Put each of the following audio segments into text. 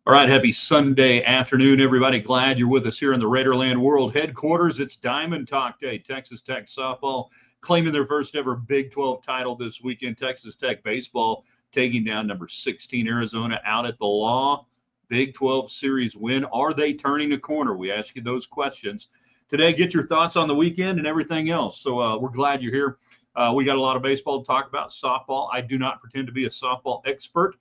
All right, happy Sunday afternoon, everybody. Glad you're with us here in the Raiderland World Headquarters. It's Diamond Talk Day. Texas Tech softball claiming their first ever Big 12 title this weekend. Texas Tech baseball taking down number 16 Arizona out at the Law. Big 12 series win. Are they turning a corner? We ask you those questions today. Get your thoughts on the weekend and everything else. So we're glad you're here. We got a lot of baseball to talk about. Softball. I do not pretend to be a softball expert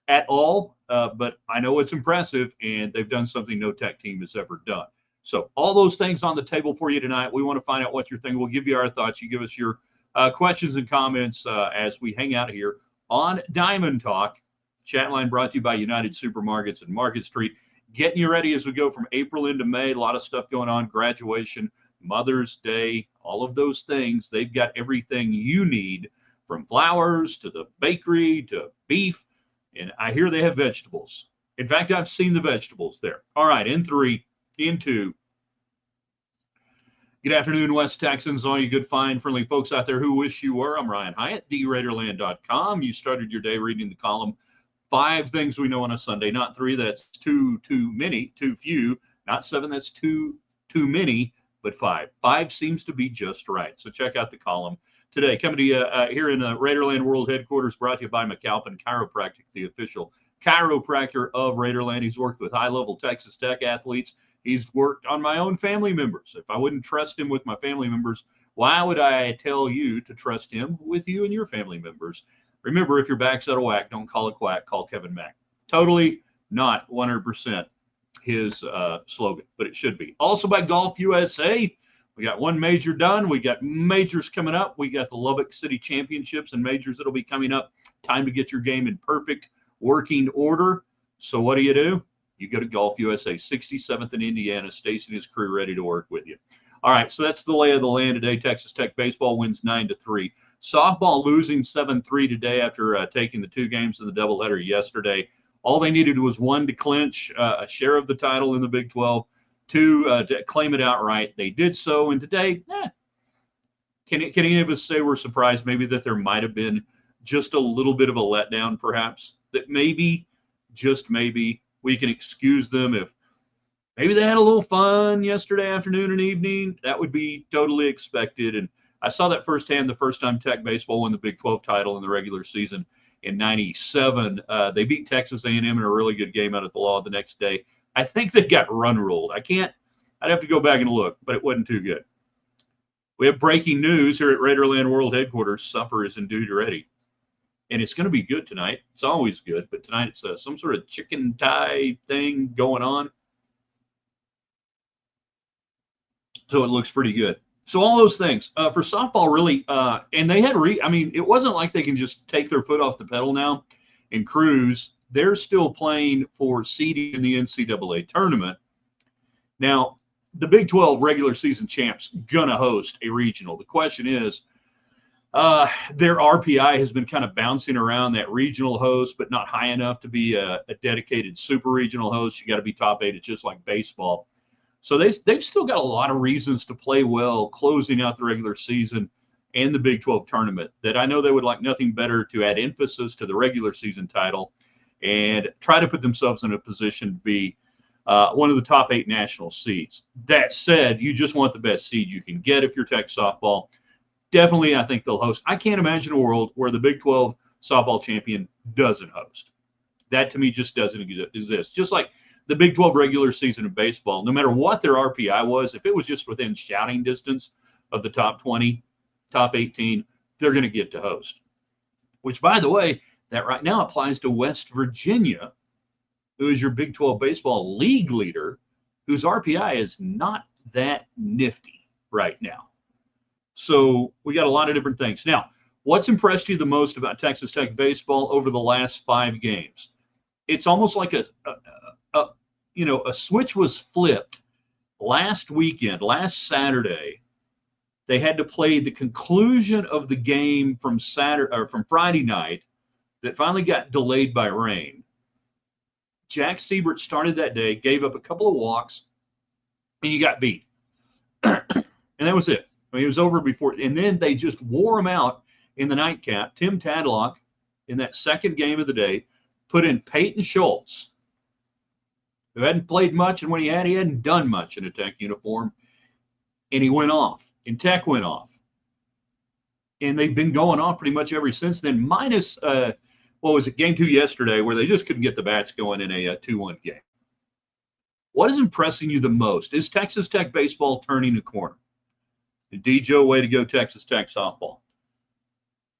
at all, but I know it's impressive, and they've done something no Tech team has ever done. So all those things on the table for you tonight. We want to find out what you're thinking. We'll give you our thoughts. You give us your questions and comments as we hang out here on Diamond Talk. Chat line brought to you by United Supermarkets and Market Street. Getting you ready as we go from April into May. A lot of stuff going on. Graduation, Mother's Day, all of those things. They've got everything you need, from flowers to the bakery to beef. And I hear they have vegetables. In fact, I've seen the vegetables there. All right, in three, in two. Good afternoon, West Texans, all you good, fine, friendly folks out there who wish you were. I'm Ryan Hyatt, TheRaiderland.com. You started your day reading the column, 5 things we know on a Sunday. Not 3, that's too many, too few. Not 7, that's too many, but 5. 5 seems to be just right. So check out the column today. Coming to you here in Raiderland World Headquarters, brought to you by McAlpin Chiropractic, the official chiropractor of Raiderland. He's worked with high-level Texas Tech athletes. He's worked on my own family members. If I wouldn't trust him with my family members, why would I tell you to trust him with you and your family members? Remember, if your back's out of whack, don't call a quack, call Kevin Mack. Totally not 100% his slogan, but it should be. Also by Golf USA. We got one major done. We got majors coming up. We got the Lubbock City Championships and majors that'll be coming up. Time to get your game in perfect working order. So what do? You go to Golf USA, 67th in Indiana. Stacy and his crew ready to work with you. All right, so that's the lay of the land today. Texas Tech baseball wins 9-3. Softball losing 7-3 today after taking the 2 games in the doubleheader yesterday. All they needed was 1 to clinch a share of the title in the Big 12. 2 to claim it outright. They did so, and today, can any of us say we're surprised maybe that there might have been just a little bit of a letdown, perhaps? That maybe, just maybe, we can excuse them if maybe they had a little fun yesterday afternoon and evening. That would be totally expected. And I saw that firsthand the first time Tech baseball won the Big 12 title in the regular season in '97. They beat Texas A&M in a really good game out at the Law the next day. I think they got run ruled. I'd have to go back and look, but it wasn't too good. We have breaking news here at Raiderland World Headquarters. Supper is indeed ready. And it's going to be good tonight. It's always good, but tonight it's some sort of chicken thigh thing going on. So it looks pretty good. So all those things for softball, really, and they had it wasn't like they can just take their foot off the pedal now and cruise. They're still playing for seeding in the NCAA tournament. Now, the Big 12 regular season champs gonna host a regional. The question is, their RPI has been kind of bouncing around that regional host, but not high enough to be a dedicated super regional host. You got to be top 8. It's just like baseball. So they've still got a lot of reasons to play well, closing out the regular season and the Big 12 tournament, that I know they would like nothing better to add emphasis to the regular season title and try to put themselves in a position to be one of the top 8 national seeds. That said, you just want the best seed you can get if you're Tech softball. Definitely, I think they'll host. I can't imagine a world where the Big 12 softball champion doesn't host. That, to me, just doesn't exist. Just like the Big 12 regular season of baseball, no matter what their RPI was, if it was just within shouting distance of the top 20, top 18, they're going to get to host. Which, by the way, that right now applies to West Virginia, who is your Big 12 baseball league leader, whose RPI is not that nifty right now. So we got a lot of different things. Now, what's impressed you the most about Texas Tech baseball over the last 5 games? It's almost like a switch was flipped last weekend, last Saturday. They had to play the conclusion of the game from Friday night that finally got delayed by rain. Jack Siebert started that day, gave up a couple of walks, and you got beat. And that was it. I mean, it was over before. And then they just wore him out in the nightcap. Tim Tadlock, in that second game of the day, put in Peyton Schultz, who hadn't played much, and when he hadn't done much in a Tech uniform, and he went off, and Tech went off. And they've been going off pretty much ever since then, minus, what was it, game 2 yesterday, where they just couldn't get the bats going in a 2-1 game. What is impressing you the most? Is Texas Tech baseball turning a corner? D-Joe, way to go, Texas Tech softball.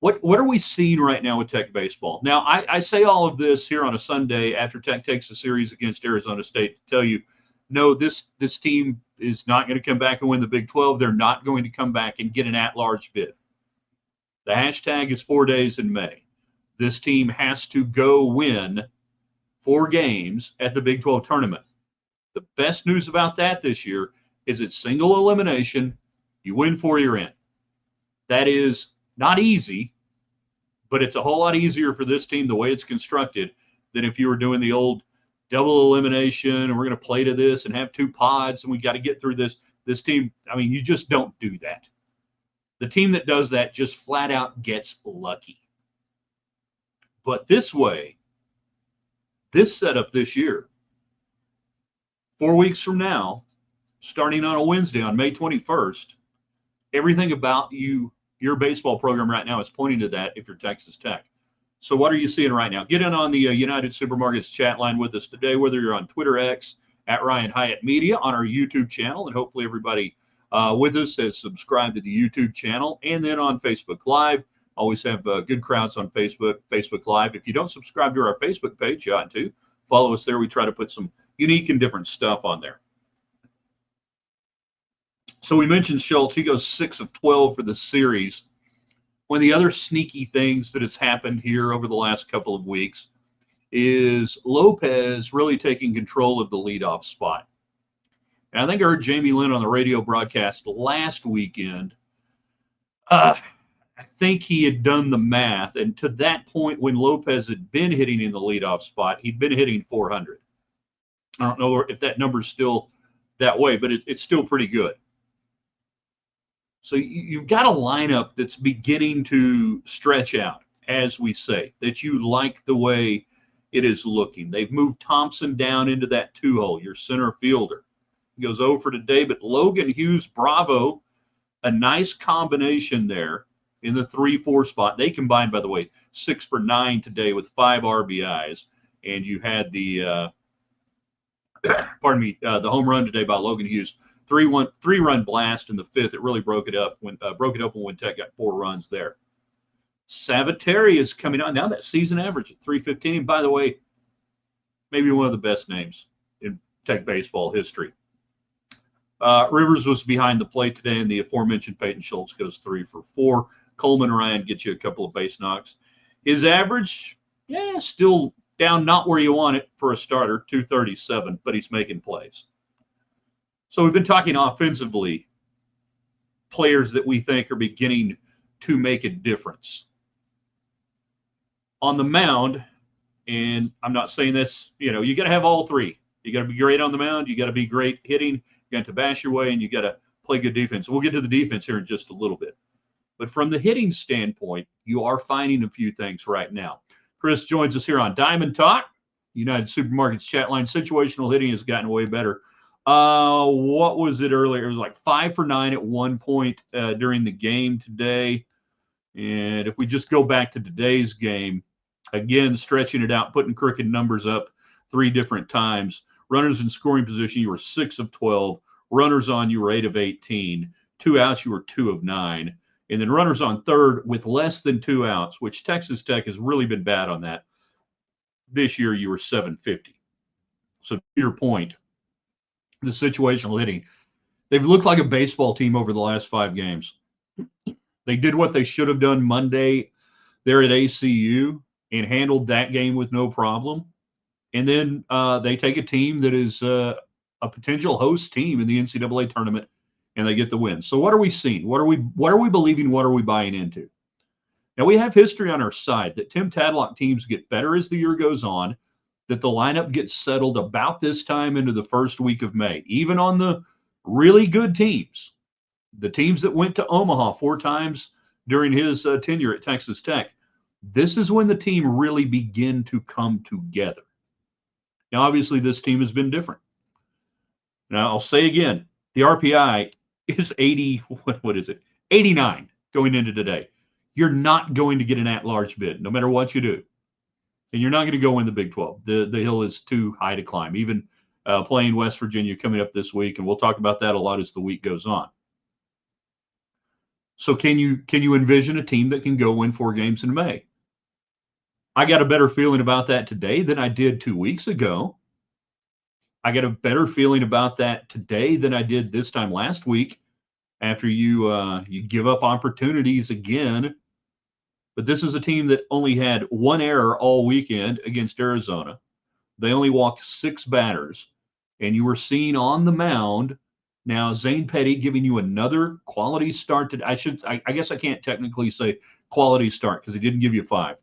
What are we seeing right now with Tech baseball? Now, I say all of this here on a Sunday after Tech takes a series against Arizona State to tell you, no, this team is not going to come back and win the Big 12. They're not going to come back and get an at-large bid. The hashtag is 4 days in May. This team has to go win 4 games at the Big 12 tournament. The best news about that this year is it's single elimination. You win 4, you're in. That is not easy, but it's a whole lot easier for this team the way it's constructed than if you were doing the old double elimination and we're going to play to this and have 2 pods and we got to get through this. This team, I mean, you just don't do that. The team that does that just flat out gets lucky. But this way, this setup this year, 4 weeks from now, starting on a Wednesday on May 21st, everything about your baseball program right now is pointing to that if you're Texas Tech. So what are you seeing right now? Get in on the United Supermarkets chat line with us today, whether you're on Twitter X at Ryan Hyatt Media, on our YouTube channel, and hopefully everybody with us has subscribed to the YouTube channel, and then on Facebook Live. Always have good crowds on Facebook Live. If you don't subscribe to our Facebook page, you ought to. Follow us there. We try to put some unique and different stuff on there. So we mentioned Schultz. He goes 6 of 12 for the series. One of the other sneaky things that has happened here over the last couple of weeks is Lopez really taking control of the leadoff spot. And I think I heard Jamie Lynn on the radio broadcast last weekend. I think he had done the math, and to that point when Lopez had been hitting in the leadoff spot, he'd been hitting 400. I don't know if that number's still that way, but it's still pretty good. So you've got a lineup that's beginning to stretch out, as we say, that you like the way it is looking. They've moved Thompson down into that 2-hole, your center fielder. He goes over today, but Logan Hughes, Bravo, a nice combination there in the 3-4 spot. They combined, by the way, 6 for 9 today with 5 RBIs. And you had the, the home run today by Logan Hughes. 3-run blast in the 5th. It really broke it up when Tech got 4 runs there. Saviteri is coming on. Now that season average at 315. And by the way, maybe one of the best names in Tech baseball history. Rivers was behind the plate today, and the aforementioned Peyton Schultz goes 3 for 4. Coleman Ryan gets you a couple of base knocks. His average, still down, not where you want it for a starter, 237, but he's making plays. So we've been talking offensively, players that we think are beginning to make a difference. On the mound, and I'm not saying this, you got to have all 3. You got to be great on the mound, you got to be great hitting, you got to bash your way, and you got to play good defense. We'll get to the defense here in just a little bit. But from the hitting standpoint, you are finding a few things right now. Chris joins us here on Diamond Talk, United Supermarkets chat line. Situational hitting has gotten way better. What was it earlier? It was like 5 for 9 at one point during the game today. And if we just go back to today's game, again, stretching it out, putting crooked numbers up 3 different times. Runners in scoring position, you were 6 of 12. Runners on, you were 8 of 18. 2 outs, you were 2 of 9. And then runners on third with less than 2 outs, which Texas Tech has really been bad on that. This year, you were 750. So to your point, the situational hitting, they've looked like a baseball team over the last 5 games. They did what they should have done Monday there at ACU and handled that game with no problem. And then they take a team that is a potential host team in the NCAA tournament, and they get the win. So what are we seeing? What are we believing? What are we buying into? Now, we have history on our side that Tim Tadlock teams get better as the year goes on, that the lineup gets settled about this time into the first week of May, even on the really good teams, the teams that went to Omaha 4 times during his tenure at Texas Tech. This is when the team really begin to come together. Now, obviously, this team has been different. Now, I'll say again, the RPI is 80, what is it? 89 going into today. You're not going to get an at-large bid, no matter what you do. And you're not going to go in the Big 12. The hill is too high to climb, even playing West Virginia coming up this week, and we'll talk about that a lot as the week goes on. So can you envision a team that can go win 4 games in May? I got a better feeling about that today than I did 2 weeks ago. I got a better feeling about that today than I did this time last week after you give up opportunities again. But this is a team that only had 1 error all weekend against Arizona. They only walked 6 batters, and you were seeing on the mound now Zane Petty giving you another quality start. I guess I can't technically say quality start because he didn't give you 5.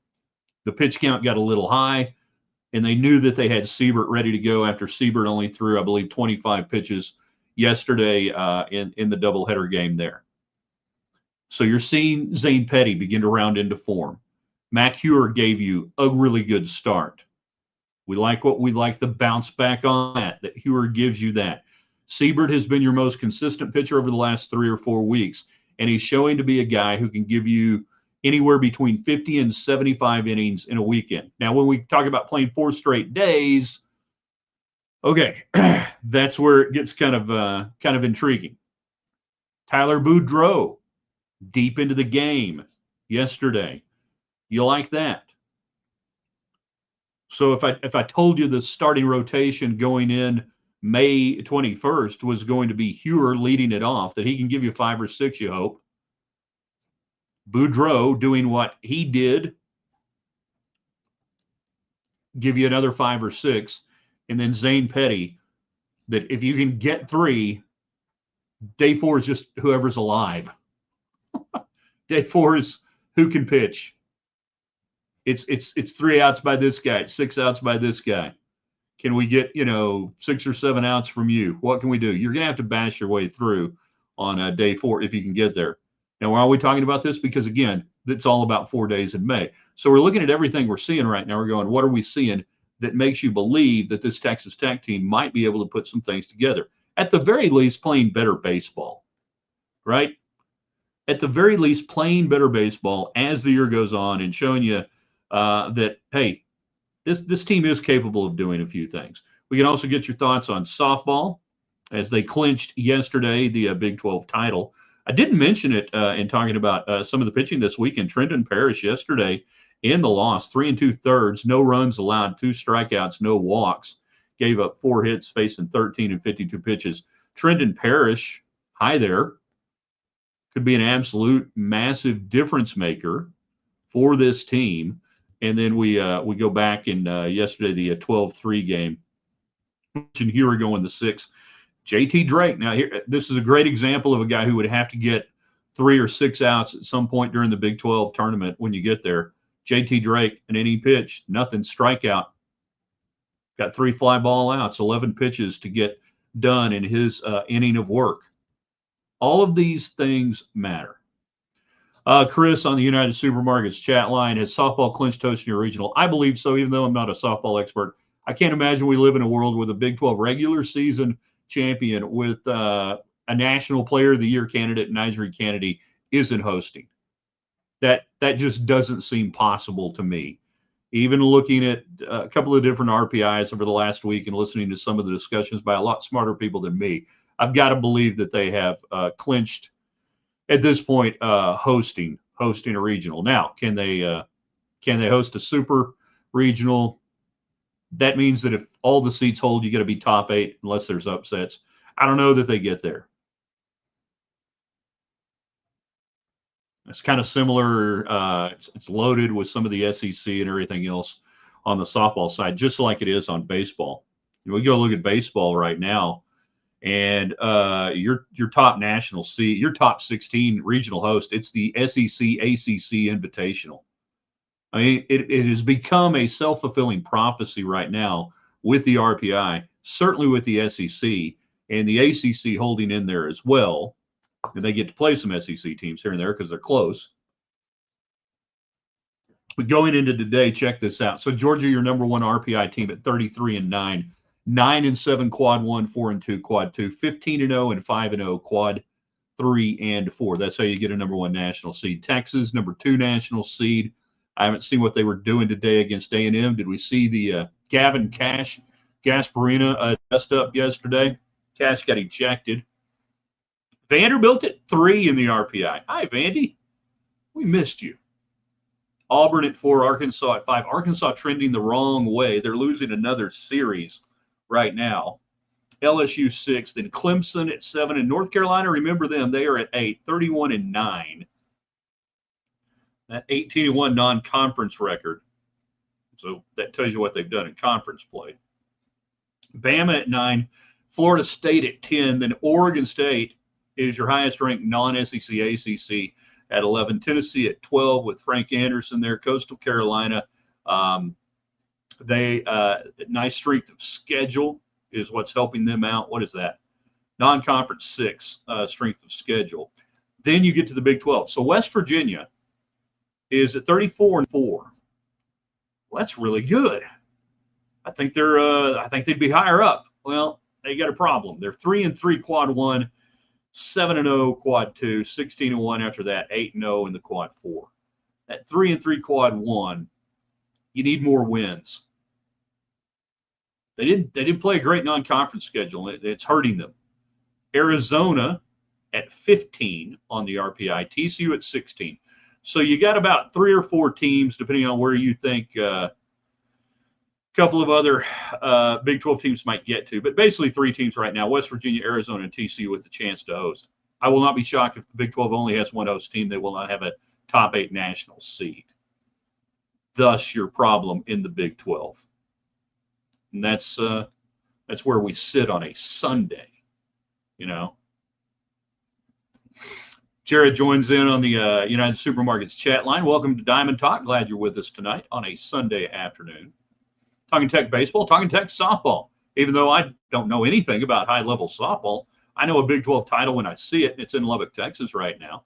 The pitch count got a little high, and they knew that they had Siebert ready to go after Siebert only threw, I believe, 25 pitches yesterday in the doubleheader game there. So you're seeing Zane Petty begin to round into form. Mac Huer gave you a really good start. We like the bounce back on that Huer gives you that. Siebert has been your most consistent pitcher over the last 3 or 4 weeks, and he's showing to be a guy who can give you anywhere between 50 and 75 innings in a weekend. Now, when we talk about playing 4 straight days, okay, that's where it gets kind of intriguing. Tyler Boudreau, deep into the game yesterday. You like that? So if I told you the starting rotation going in May 21st was going to be Huer leading it off, that he can give you 5 or 6, you hope. Boudreau doing what he did, give you another 5 or 6, and then Zane Petty, that if you can get 3, day 4 is just whoever's alive. Day 4 is who can pitch. It's 3 outs by this guy, it's 6 outs by this guy. Can we get 6 or 7 outs from you? What can we do? You're going to have to bash your way through on day 4 if you can get there. Now, why are we talking about this? Because again, it's all about 4 days in May. So we're looking at everything we're seeing right now. We're going, what are we seeing that makes you believe that this Texas Tech team might be able to put some things together? At the very least, playing better baseball, right? At the very least, playing better baseball as the year goes on and showing you that, hey, this team is capable of doing a few things. We can also get your thoughts on softball as they clinched yesterday the Big 12 title. I didn't mention it in talking about some of the pitching this weekend. Trenton Parrish yesterday in the loss, 3 2/3, no runs allowed, 2 strikeouts, no walks, gave up 4 hits, facing 13 and 52 pitches. Trenton Parrish, hi there, could be an absolute massive difference maker for this team. And then we go back in yesterday, the 12-3 game. And here we go in the 6th. JT Drake. Now, this is a great example of a guy who would have to get 3 or 6 outs at some point during the Big 12 tournament when you get there. JT Drake, an inning pitch, nothing, strikeout. Got 3 fly ball outs, 11 pitches to get done in his inning of work. All of these things matter. Chris on the United Supermarkets chat line, has softball clinched hosting your regional? I believe so, even though I'm not a softball expert. I can't imagine we live in a world with a Big 12 regular season champion with a National Player of the Year candidate, Nyjeri Kennedy, isn't hosting. That just doesn't seem possible to me. Even looking at a couple of different RPIs over the last week and listening to some of the discussions by a lot smarter people than me, I've got to believe that they have clinched at this point hosting a regional. Now, can they host a super regional? That means that if all the seats hold, you got to be top 8 unless there's upsets. I don't know that they get there. It's kind of similar. It's loaded with some of the SEC and everything else on the softball side, just like it is on baseball. We go look at baseball right now, and your top national seed, your top 16 regional host, it's the SEC ACC Invitational. I mean, it has become a self-fulfilling prophecy right now with the RPI, certainly with the SEC and the ACC holding in there as well. And they get to play some SEC teams here and there because they're close. But going into today, check this out. So Georgia, your number one RPI team at 33-9, 9-7 quad 1, 4-2 quad 2, 15-0 and 5-0 quad 3 and 4. That's how you get a number one national seed. Texas, number 2 national seed. I haven't seen what they were doing today against A&M. Did we see the Gavin Gasparina dressed up yesterday? Cash got ejected. Vanderbilt at 3 in the RPI. Hi, Vandy. We missed you. Auburn at 4, Arkansas at 5. Arkansas trending the wrong way. They're losing another series right now. LSU 6, then Clemson at 7, and North Carolina, remember them, they are at 8, 31-9. That 18-1 non-conference record. So that tells you what they've done in conference play. Bama at 9, Florida State at 10, then Oregon State is your highest ranked non-SEC ACC at 11. Tennessee at 12 with Frank Anderson there. Coastal Carolina, nice strength of schedule is what's helping them out. What is that? Non-conference 6 strength of schedule. Then you get to the Big 12. So West Virginia is at 34-4. Well, that's really good. I think they'd be higher up. Well, they got a problem. They're 3-3 quad 1. 7-0 quad 2, 16-1 after that, 8-0 in the quad 4. At 3-3 quad 1, you need more wins. They didn't play a great non-conference schedule. It's hurting them. Arizona at 15 on the RPI, TCU at 16. So you got about 3 or 4 teams, depending on where you think a couple of other Big 12 teams might get to, but basically 3 teams right now: West Virginia, Arizona, and TCU with the chance to host. I will not be shocked if the Big 12 only has one host team. They will not have a top 8 national seed. Thus, your problem in the Big 12. And that's where we sit on a Sunday, you know. Jared joins in on the United Supermarkets chat line. Welcome to Diamond Talk. Glad you're with us tonight on a Sunday afternoon. Talking Tech baseball, talking Tech softball. Even though I don't know anything about high-level softball, I know a Big 12 title when I see it, and it's in Lubbock, Texas right now.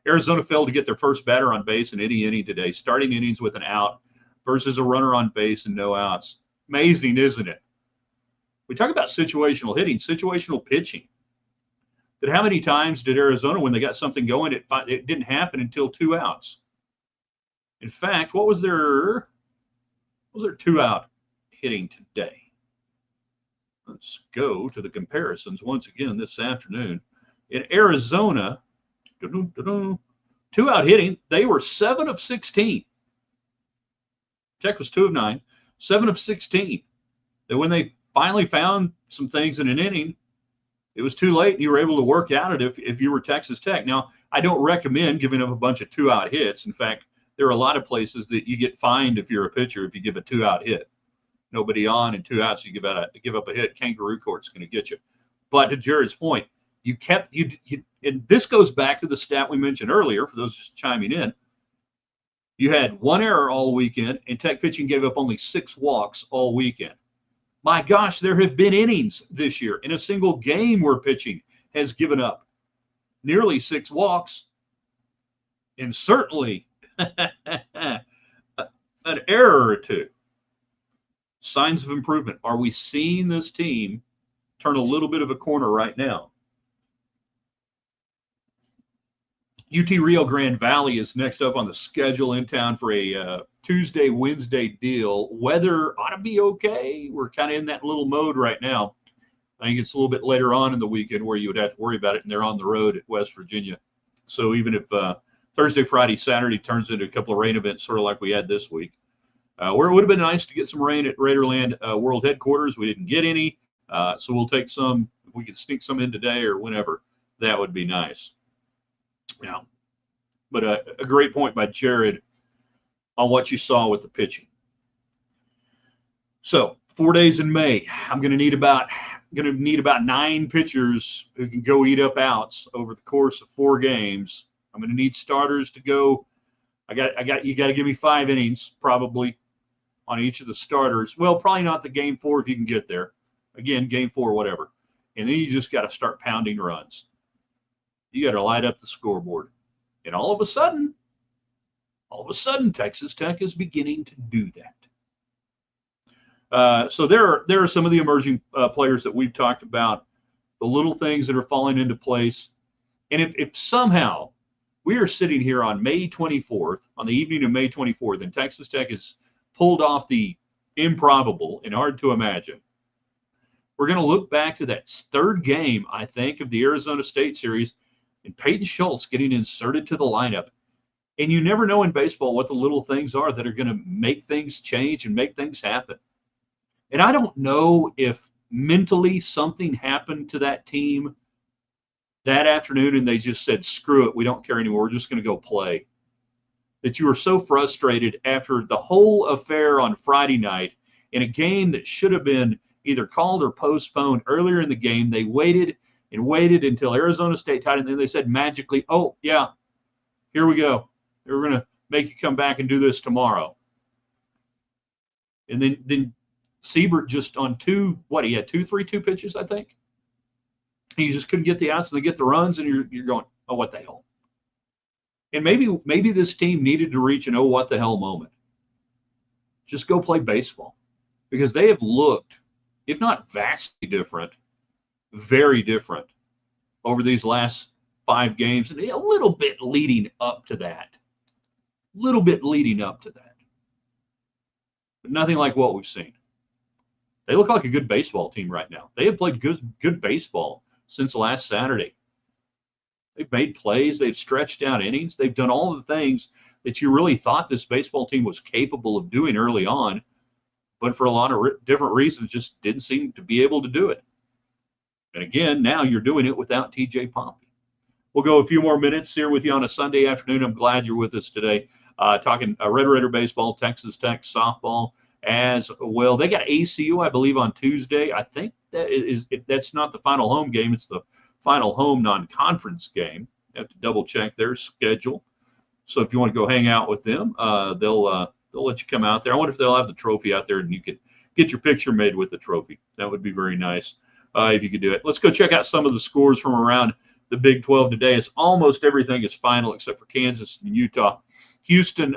Arizona failed to get their first batter on base in any inning today, starting innings with an out versus a runner on base and no outs. Amazing, isn't it? We talk about situational hitting, situational pitching. That how many times did Arizona, when they got something going, it didn't happen until 2 outs? In fact, what was their 2-out hitting today? Let's go to the comparisons once again this afternoon. In Arizona, 2-out hitting, they were 7 of 16. Tech was 2 of 9, 7 of 16. And when they finally found some things in an inning, it was too late, and you were able to work out it if you were Texas Tech. Now, I don't recommend giving up a bunch of 2-out hits. In fact, there are a lot of places that you get fined if you're a pitcher if you give a 2-out hit. Nobody on and 2 outs, you give up a hit. Kangaroo court's going to get you. But to Jared's point, and this goes back to the stat we mentioned earlier for those just chiming in. You had 1 error all weekend, and Tech pitching gave up only 6 walks all weekend. My gosh, there have been innings this year in a single game where pitching has given up nearly 6 walks, and certainly an error or 2. Signs of improvement. Are we seeing this team turn a little bit of a corner right now? UT Rio Grande Valley is next up on the schedule in town for a Tuesday, Wednesday deal. Weather ought to be okay. We're kind of in that little mode right now. I think it's a little bit later on in the weekend where you would have to worry about it, and they're on the road at West Virginia. So even if Thursday, Friday, Saturday turns into a couple of rain events, sort of like we had this week, where it would have been nice to get some rain at Raiderland World Headquarters. We didn't get any, so we'll take some. If we could sneak some in today or whenever, that would be nice. Yeah, but a great point by Jared on what you saw with the pitching. So 4 days in May, I'm going to need about 9 pitchers who can go eat up outs over the course of 4 games. I'm going to need starters to go. You got to give me 5 innings probably on each of the starters. Well, probably not the game 4 if you can get there. Again, game 4, whatever. And then you just got to start pounding runs. You got to light up the scoreboard. And all of a sudden, All of a sudden, Texas Tech is beginning to do that. So there are some of the emerging players that we've talked about, the little things that are falling into place. And if somehow we are sitting here on May 24th, on the evening of May 24th, and Texas Tech has pulled off the improbable and hard to imagine, we're going to look back to that third game, I think, of the Arizona State series, and Peyton Schultz getting inserted to the lineup. And you never know in baseball what the little things are that are going to make things change and make things happen. And I don't know if mentally something happened to that team that afternoon and they just said, screw it, we don't care anymore, we're just going to go play. That you were so frustrated after the whole affair on Friday night in a game that should have been either called or postponed earlier in the game. They waited and waited until Arizona State tied, and then they said magically, oh, yeah, here we go. We're going to make you come back and do this tomorrow. And then Siebert just on he had 2-3-2 pitches, I think. He just couldn't get the outs and they get the runs, and you're going, oh, what the hell? And maybe this team needed to reach an oh, what the hell moment. Just go play baseball. Because they have looked, if not vastly different, very different over these last 5 games, and a little bit leading up to that. But nothing like what we've seen. They look like a good baseball team right now. They have played good baseball since last Saturday. They've made plays. They've stretched out innings. They've done all the things that you really thought this baseball team was capable of doing early on, but for a lot of different reasons just didn't seem to be able to do it. And again, now you're doing it without TJ Pompey. We'll go a few more minutes here with you on a Sunday afternoon. I'm glad you're with us today. Talking Red Raider baseball, Texas Tech softball as well. They got ACU, I believe, on Tuesday. I think that's not the final home game. It's the final home non-conference game. You have to double check their schedule. So if you want to go hang out with them, they'll let you come out there. I wonder if they'll have the trophy out there and you could get your picture made with the trophy. That would be very nice if you could do it. Let's go check out some of the scores from around the Big 12 today. It's almost everything is final except for Kansas and Utah. Houston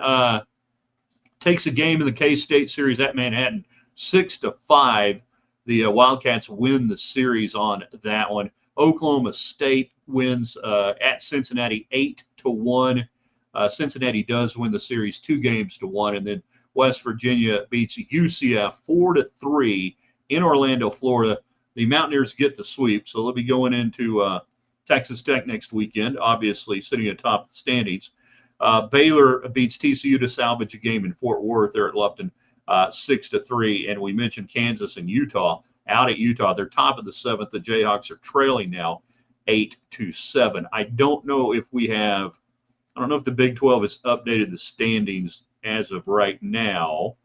takes a game in the K-State series at Manhattan, 6-5. The Wildcats win the series on that one. Oklahoma State wins at Cincinnati 8-1. Cincinnati does win the series 2-1, and then West Virginia beats UCF 4-3 in Orlando, Florida. The Mountaineers get the sweep, so they'll be going into Texas Tech next weekend, obviously sitting atop the standings. Baylor beats TCU to salvage a game in Fort Worth there at Lupton 6-3, and we mentioned Kansas and Utah. Out at Utah, they're top of the 7th. The Jayhawks are trailing now 8-7. I don't know if the Big 12 has updated the standings as of right now,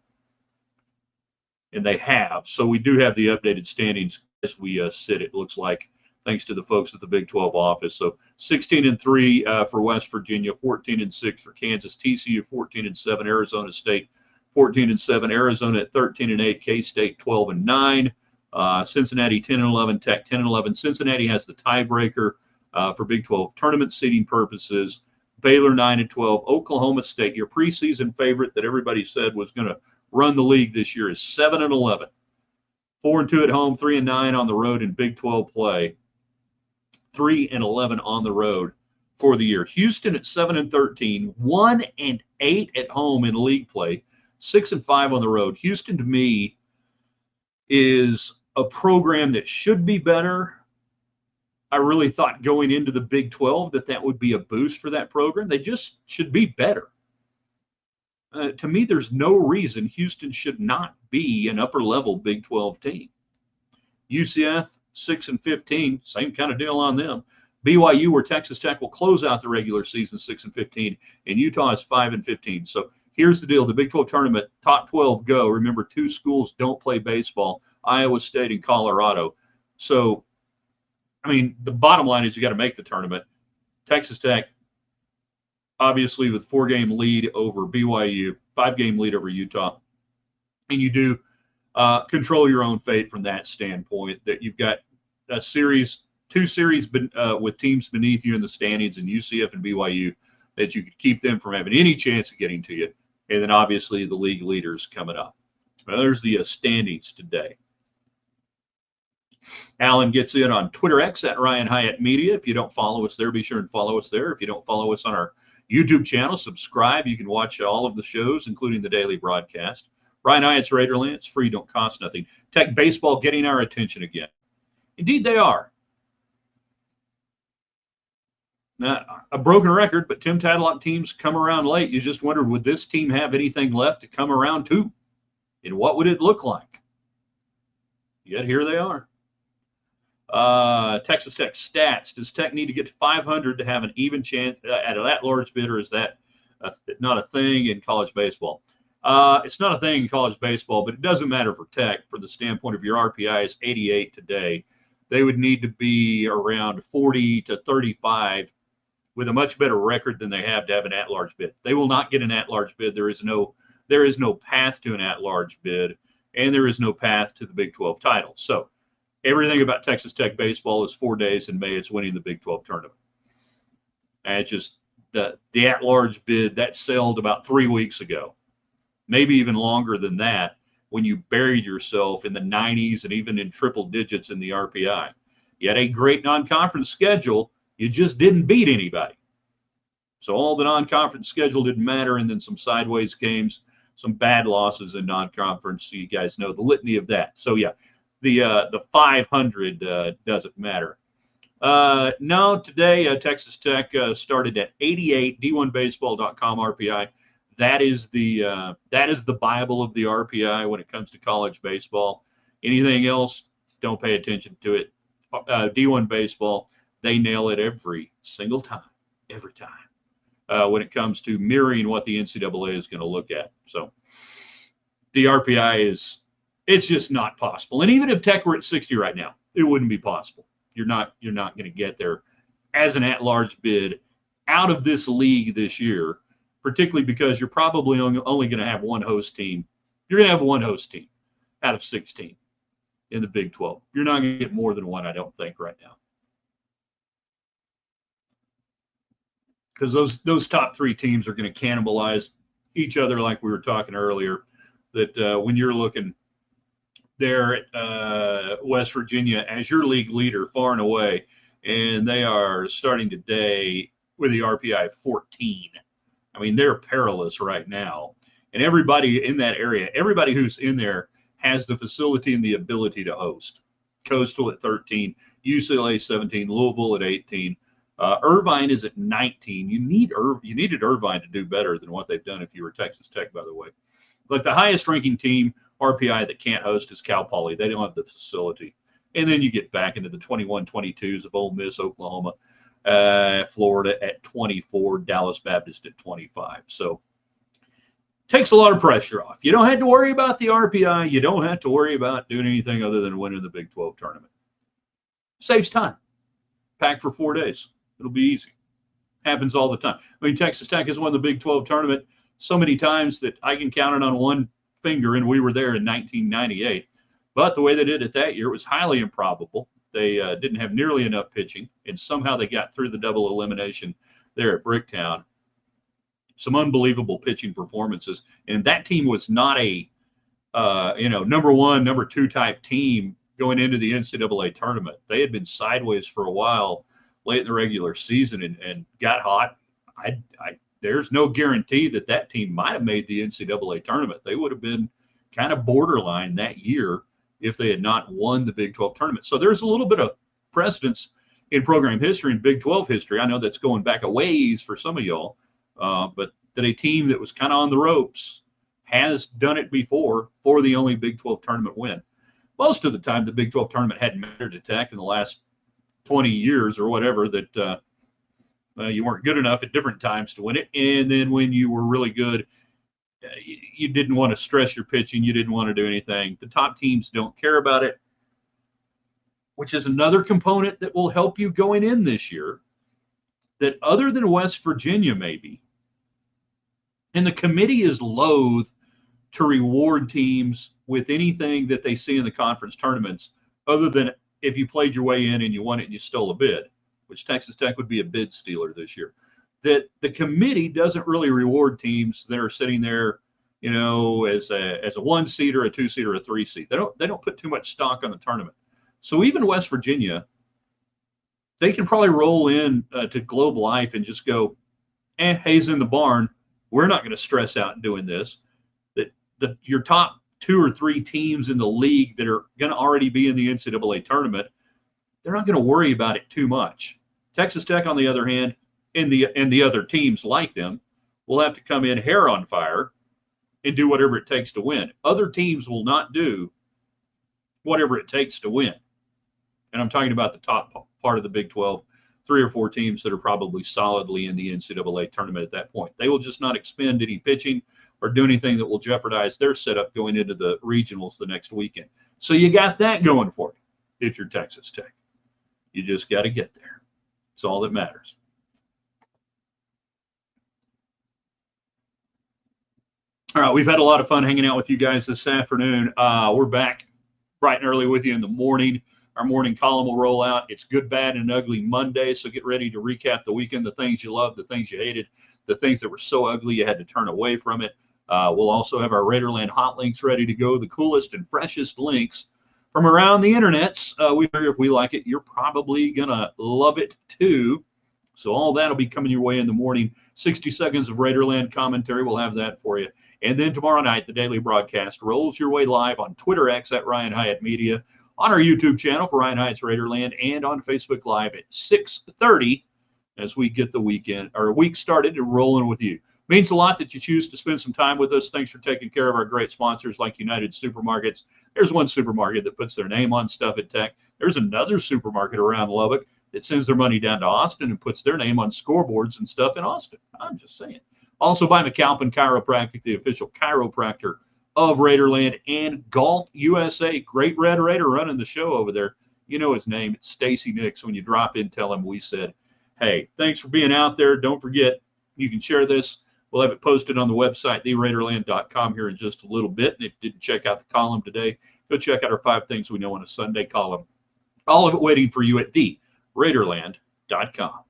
and they have. So we do have the updated standings as we sit, it looks like, thanks to the folks at the Big 12 office. So 16-3 for West Virginia, 14-6 for Kansas, TCU 14-7, Arizona State 14-7, Arizona at 13-8, K-State 12-9, Cincinnati 10-11, Tech 10-11. Cincinnati has the tiebreaker for Big 12 tournament seeding purposes. Baylor 9-12. Oklahoma State, your preseason favorite that everybody said was going to run the league this year, is 7-11. 4-2 at home, 3-9 on the road in Big 12 play. 3-11 on the road for the year. Houston at 7-13, 1-8 at home in league play, 6-5 on the road. Houston, to me, is a program that should be better. I really thought going into the Big 12 that would be a boost for that program. They just should be better. To me, there's no reason Houston should not be an upper-level Big 12 team. UCF, 6-15, same kind of deal on them. BYU, where Texas Tech will close out the regular season 6-15, and Utah is 5-15. So here's the deal. The Big 12 tournament, top 12 go. Remember, 2 schools don't play baseball, Iowa State and Colorado. So, I mean, the bottom line is you got to make the tournament. Texas Tech, obviously, with 4-game lead over BYU, 5-game lead over Utah. And you do control your own fate from that standpoint, that you've got two series with teams beneath you in the standings, and UCF and BYU. that you could keep them from having any chance of getting to you. And then obviously the league leaders coming up. Well, there's the standings today. Alan gets in on Twitter X at Ryan Hyatt Media. If you don't follow us there, be sure and follow us there. If you don't follow us on our YouTube channel, subscribe. You can watch all of the shows, including the daily broadcast. Ryan Hyatt's Raiderland. It's free, don't cost nothing. Tech baseball getting our attention again. Indeed, they are. Now, a broken record, but Tim Tadlock teams come around late. You just wondered, would this team have anything left to come around to? And what would it look like? Yet here they are. Texas Tech stats. Does Tech need to get to 500 to have an even chance at an at-large bid, or is that not a thing in college baseball? It's not a thing in college baseball, but it doesn't matter for Tech. For the standpoint of your RPI is 88 today, they would need to be around 40 to 35 with a much better record than they have to have an at-large bid. They will not get an at-large bid. There is no path to an at-large bid, and there is no path to the Big 12 title. So everything about Texas Tech baseball is 4 days in May. It's winning the Big 12 tournament. And it's just the at-large bid that sailed about 3 weeks ago, maybe even longer than that, when you buried yourself in the 90s and even in triple digits in the RPI. You had a great non-conference schedule. You just didn't beat anybody. So all the non-conference schedule didn't matter, and then some sideways games, some bad losses in non-conference. So you guys know the litany of that. So yeah, the 500 doesn't matter. No, today Texas Tech started at 88. D1Baseball.com RPI. That is the Bible of the RPI when it comes to college baseball. Anything else, don't pay attention to it. D1 Baseball, they nail it every single time, every time, when it comes to mirroring what the NCAA is going to look at. So the RPI it's just not possible. And even if Tech were at 60 right now, it wouldn't be possible. You're not going to get there as an at-large bid out of this league this year, particularly because you're probably only going to have one host team. You're going to have one host team out of 16 in the Big 12. You're not going to get more than one, I don't think, right now. Because those top three teams are going to cannibalize each other, like we were talking earlier, that when you're looking there at West Virginia as your league leader far and away, and they are starting today with the RPI of 14. I mean, they're perilous right now. And everybody in that area, everybody who's in there has the facility and the ability to host. Coastal at 13, UCLA 17, Louisville at 18. Irvine is at 19. You needed Irvine to do better than what they've done if you were Texas Tech, by the way. Like the highest ranking team, RPI, that can't host is Cal Poly. They don't have the facility. And then you get back into the 21-22s of Ole Miss, Oklahoma, Florida at 24, Dallas Baptist at 25. So takes a lot of pressure off. You don't have to worry about the RPI. You don't have to worry about doing anything other than winning the Big 12 tournament. Saves time. Packed for 4 days. It'll be easy. Happens all the time. I mean, Texas Tech has won the Big 12 tournament so many times that I can count it on one finger, and we were there in 1998. But the way they did it that year was highly improbable. They didn't have nearly enough pitching, and somehow they got through the double elimination there at Bricktown. Some unbelievable pitching performances, and that team was not a number one, number two type team going into the NCAA tournament. They had been sideways for a while late in the regular season and got hot. There's no guarantee that team might have made the NCAA tournament. They would have been kind of borderline that year if they had not won the Big 12 tournament. So there's a little bit of precedence in program history and Big 12 history. I know that's going back a ways for some of y'all, but that a team that was kind of on the ropes has done it before for the only Big 12 tournament win. Most of the time, the Big 12 tournament hadn't mattered to Tech in the last 20 years or whatever, that you weren't good enough at different times to win it. And then when you were really good, you didn't want to stress your pitching. You didn't want to do anything. The top teams don't care about it, which is another component that will help you going in this year, that other than West Virginia maybe, and the committee is loath to reward teams with anything that they see in the conference tournaments other than if you played your way in and you won it and you stole a bid, which Texas Tech would be a bid stealer this year. that the committee doesn't really reward teams that are sitting there, as a 1 seed or a 2 seed or a 3 seed. They don't put too much stock on the tournament. So even West Virginia, they can probably roll in to Globe Life and just go, hay's in the barn. We're not going to stress out doing this. That your top 2 or 3 teams in the league that are going to already be in the NCAA tournament, they're not going to worry about it too much. Texas Tech, on the other hand, and the other teams like them, will have to come in hair on fire and do whatever it takes to win. Other teams will not do whatever it takes to win. And I'm talking about the top part of the Big 12, 3 or 4 teams that are probably solidly in the NCAA tournament at that point. They will just not expend any pitching or do anything that will jeopardize their setup going into the regionals the next weekend. So you got that going for you if you're Texas Tech. You just got to get there. It's all that matters. All right, we've had a lot of fun hanging out with you guys this afternoon. We're back bright and early with you in the morning. Our morning column will roll out. It's Good, Bad, and Ugly Monday, so get ready to recap the weekend, the things you loved, the things you hated, the things that were so ugly you had to turn away from it. We'll also have our Raiderland hot links ready to go, the coolest and freshest links from around the internets. We figure if we like it, you're probably going to love it too. So all that will be coming your way in the morning. 60 seconds of Raiderland commentary. We'll have that for you. And then tomorrow night, the daily broadcast rolls your way live on Twitter X at Ryan Hyatt Media, on our YouTube channel for Ryan Hyatt's Raiderland, and on Facebook Live at 6:30 as we get the week started and rolling with you. Means a lot that you choose to spend some time with us. Thanks for taking care of our great sponsors like United Supermarkets. There's one supermarket that puts their name on stuff at Tech. There's another supermarket around Lubbock that sends their money down to Austin and puts their name on scoreboards and stuff in Austin. I'm just saying. Also by McAlpin Chiropractic, the official chiropractor of Raiderland, and Golf USA. Great Red Raider running the show over there. You know his name. It's Stacy Nix. When you drop in, tell him we said, hey, thanks for being out there. Don't forget, you can share this. We'll have it posted on the website, theraiderland.com, here in just a little bit. And if you didn't check out the column today, go check out our 5 Things We Know on a Sunday column. All of it waiting for you at theraiderland.com.